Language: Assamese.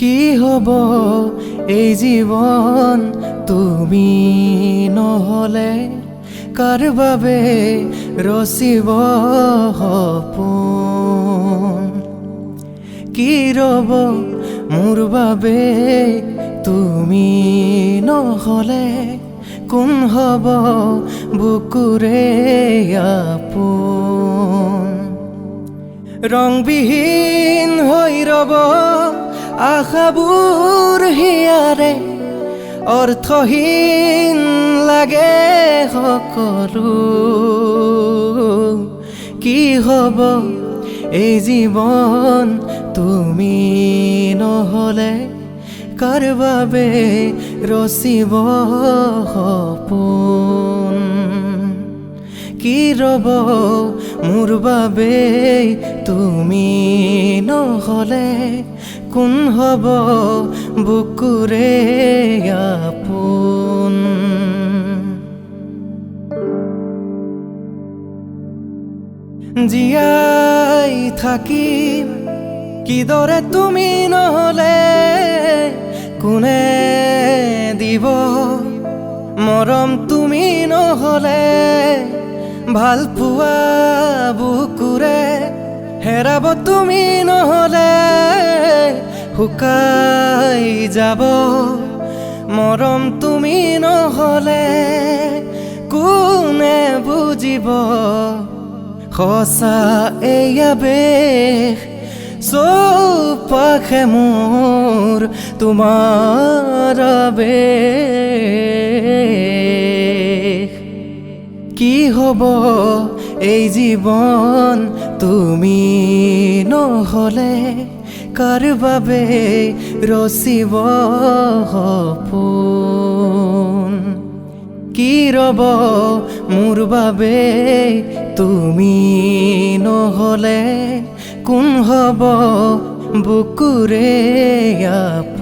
কি হব এই জীবন তুমি নহলে কাৰ বাবে ৰচিব সপোন কি ৰব মোৰ বাবে তুমি নহলে কোন হব বুকুৰে আপোন ৰংবিহীন হৈ ৰব আশাবোৰ হিয়াৰে অৰ্থহীন লাগে সকলো কি হব এই জীৱন তুমি নহলে কাৰ বাবে ৰচিব সপোন কি ৰব মোৰ বাবে তুমি নহলে কোন হব বুকুৰে আপোন জীয়াই থাকিম কিদৰে তুমি নহলে কোনে দিব মৰম তুমি নহলে ভাল পোৱা বুকুৰে হেৰাব তুমি নহলে শুকাই যাব মৰম তুমি নহলে কোনে বুজিব সঁচা এয়া বেশ চৌপাশে মোৰ তোমাৰ আবেশ কি হব এই জীৱন তুমি নহলে কাৰ বাবে ৰচিব সপোন কি ৰব মোৰ বাবে তুমি নহলে কোন হব বুকুৰে আপোন